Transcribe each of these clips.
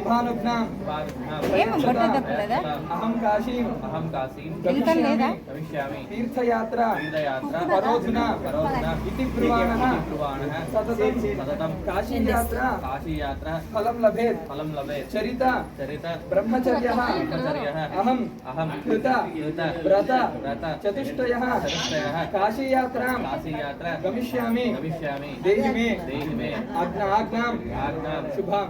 शुभानुघ्नां अहं काशीं गमिष्यामि तीर्थयात्रा परोधुना इति ब्रुवाणः सततं काशीयात्रा फलं लभेत् चरिता ब्रह्मचर्यः अहं कृत व्रत चतुष्टयः काशीयात्रां गमिष्यामि देहि मे आज्ञां शुभां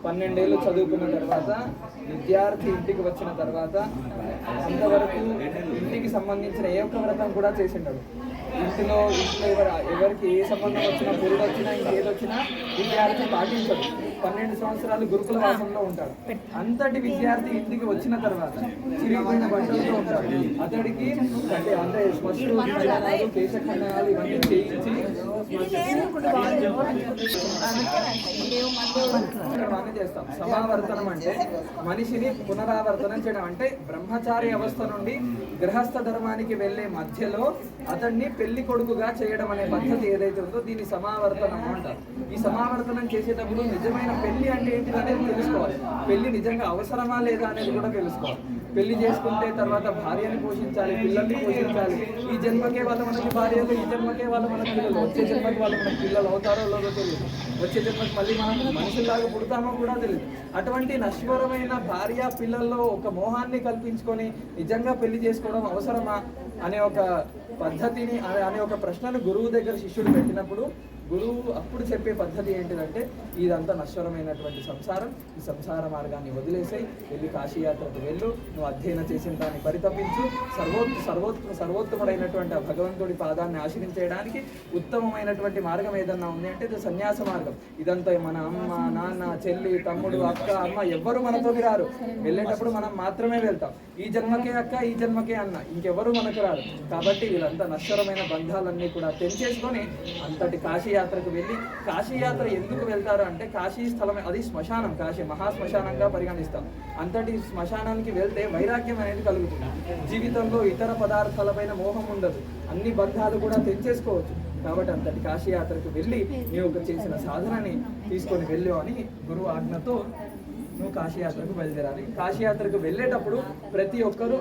12 ఏళ్ళు చదువుకున్న తర్వాత విద్యార్థి ఇంటికి వచ్చిన తర్వాత అంతవరకు ఇంటికి సంబంధించిన ఏ ఒక్క వ్రతం కూడా చేసిండడు. ఇంట్లో ఎవరికి ఏ సంబంధం వచ్చినా పురుడు వచ్చినా ఇంకేది వచ్చినా విద్యార్థి పాటించడు. 12 సంవత్సరాలు గురుకుల వాసంలో ఉంటాడు. అంతటి విద్యార్థి ఇంటికి వచ్చిన తర్వాత చిరిగిపోయిన బట్టలతో ఉంటాడు. అతడికి అంటే శ్మశ్రు ఖండనాలు కేశ ఖండనాలు ఇవన్నీ చేయించి చేస్తాం. సమావర్తనం అంటే మనిషిని పునరావర్తనం చేయడం. అంటే బ్రహ్మచారి అవస్థ నుండి గృహస్థ ధర్మానికి వెళ్లే మధ్యలో అతన్ని పెళ్లి కొడుకుగా చేయడం అనే పద్ధతి ఏదైతే ఉందో దీన్ని సమావర్తనం అంటారు. ఈ సమావర్తనం చేసేటప్పుడు నిజమైన పెళ్లి అంటే ఏంటి అనేది తెలుసుకోవాలి. పెళ్లి నిజంగా అవసరమా లేదా అనేది కూడా తెలుసుకోవాలి. పెళ్లి చేసుకుంటే తర్వాత భార్యని పోషించాలి, పిల్లల్ని పోషించాలి. ఈ జన్మకే వాళ్ళు మనకి భార్యలు, ఈ జన్మకే వాళ్ళు మనకి పిల్లలు, వచ్చే జన్మకి వాళ్ళు మనకి పిల్లలు అవుతారో లేదో తెలియదు, వచ్చే జన్మకి మళ్ళీ మనం మనుషుల్లాగా పుడతామో కూడా తెలియదు. అటువంటి నశ్వరమైన భార్య పిల్లల్లో ఒక మోహాన్ని కల్పించుకొని నిజంగా పెళ్లి చేసుకోవడం అవసరమా అనే ఒక పద్ధతిని అనే ఒక ప్రశ్నను గురువు దగ్గర శిష్యుడు పెట్టినప్పుడు గురువు అప్పుడు చెప్పే పద్ధతి ఏంటిదంటే ఇదంతా నశ్వరమైనటువంటి సంసారం, ఈ సంసార మార్గాన్ని వదిలేసాయి, వెళ్ళి కాశీయాత్రకు వెళ్ళు, నువ్వు అధ్యయనం చేసిన దాన్ని పరితపించు, సర్వోత్తముడైనటువంటి ఆ భగవంతుడి పాదాన్ని ఆశ్రయించడానికి ఉత్తమమైనటువంటి మార్గం ఏదన్నా ఉంది అంటే ఇది సన్యాస మార్గం. ఇదంతా మన అమ్మ నాన్న చెల్లి తమ్ముడు అక్క అమ్మ ఎవ్వరు మనతోకి రారు. వెళ్ళేటప్పుడు మనం మాత్రమే వెళ్తాం. ఈ జన్మకే అక్క ఈ జన్మకే అన్న, ఇంకెవరు మనకు రారు. కాబట్టి వీళ్ళంతా నశ్వరమైన బంధాలన్నీ కూడా తెంచేసుకొని అంతటి కాశీయాత్రకు వెళ్ళి, కాశీయాత్ర ఎందుకు వెళ్తారు అంటే కాశీ స్థలం అది శ్మశానం, కాశీ మహాశ్మశానంగా పరిగణిస్తాం. అంతటి శ్మశానానికి వెళ్తే వైరాగ్యం అనేది కలుగుతుంది. జీవితంలో ఇతర పదార్థాలపైన మోహం ఉండదు, అన్ని బంధాలు కూడా తెంచేసుకోవచ్చు. కాబట్టి అంతటి కాశీయాత్రకు వెళ్ళి నీవు చేసిన సాధనని తీసుకొని వెళ్ళు అని గురువు ఆజ్ఞతో నువ్వు కాశీయాత్రకు బయలుదేరాలి. కాశీయాత్రకు వెళ్ళేటప్పుడు ప్రతి ఒక్కరూ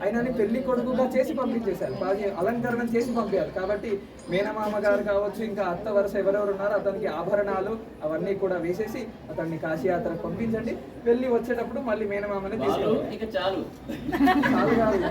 ఆయనని పెళ్లి కొడుకుగా చేసి పంపించేశారు, అలంకరణ చేసి పంపారు. కాబట్టి మేనమామ గారు కావచ్చు, ఇంకా అత్త వరుస ఎవరెవరు ఉన్నారో అతనికి ఆభరణాలు అవన్నీ కూడా వేసేసి అతన్ని కాశీయాత్రకు పంపించండి. వెళ్ళి వచ్చేటప్పుడు మళ్ళీ మేనమామని తీసుకెళ్ళి చాలు కాదు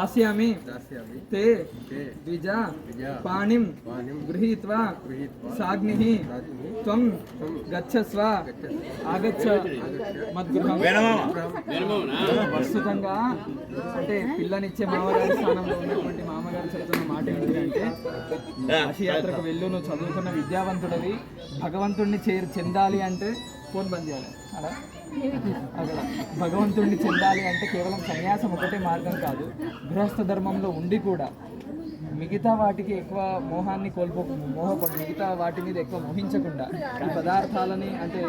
దాస్యామి తే ద్విజ పాణిం గృహీత్వా సాగ్నిః త్వం గచ్చస్వ ఆగచ్చ మద్గృహం. ప్రస్తుతంగా అంటే పిల్లనిచ్చే మామగారి స్థానంలో ఉన్నటువంటి మామగారు చెప్తున్న మాట ఏంటంటే, కాశీయాత్రకు వెళ్ళు, నువ్వు చదువుకున్న విద్యావంతుడవి, భగవంతుడిని చెందాలి అంటే ఫోన్ బంద్ చేయాలి అలా అక్కడ భగవంతుడిని చెందాలి అంటే కేవలం సన్యాసం ఒకటే మార్గం కాదు, గృహస్థ ధర్మంలో ఉండి కూడా మిగతా వాటికి ఎక్కువ మోహాన్ని మిగతా వాటి మీద ఎక్కువ మోహించకుండా ఈ పదార్థాలని అంటే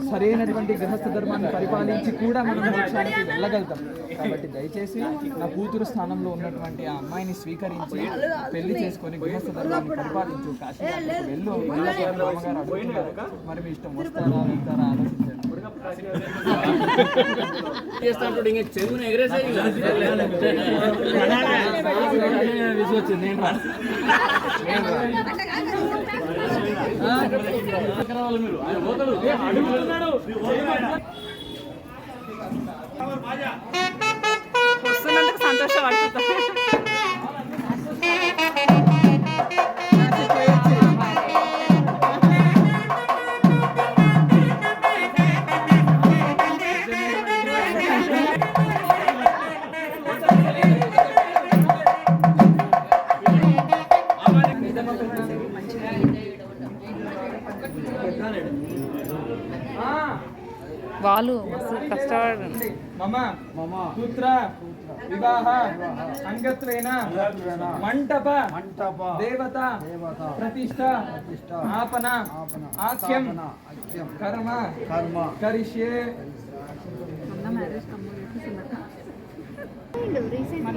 సరైనటువంటి గృహస్థ ధర్మాన్ని పరిపాలించి కూడా మనం మోక్షానికి వెళ్ళగలుగుతాం. కాబట్టి దయచేసి నా కూతురు స్థానంలో ఉన్నటువంటి ఆ అమ్మాయిని స్వీకరించి పెళ్లి చేసుకొని గృహస్థ ధర్మాన్ని పరిపాలించు, కాశీయాత్రకు వెళ్ళు. మామగారు అడుగుతున్నారు, మరి మీ ఇష్టం, వస్తారా వెళ్తారా ఆలోచించండి. వస్తున్నందుకు సంతోషపడుతుంది. వాళ్ళు కష్టపడండి. మమ పుత్ర వివాహ అంగత్వేన మంటప దేవత ప్రతిష్ట ఆపన ఆఖ్యం కర్మ కరిష్యే. రీసెంట్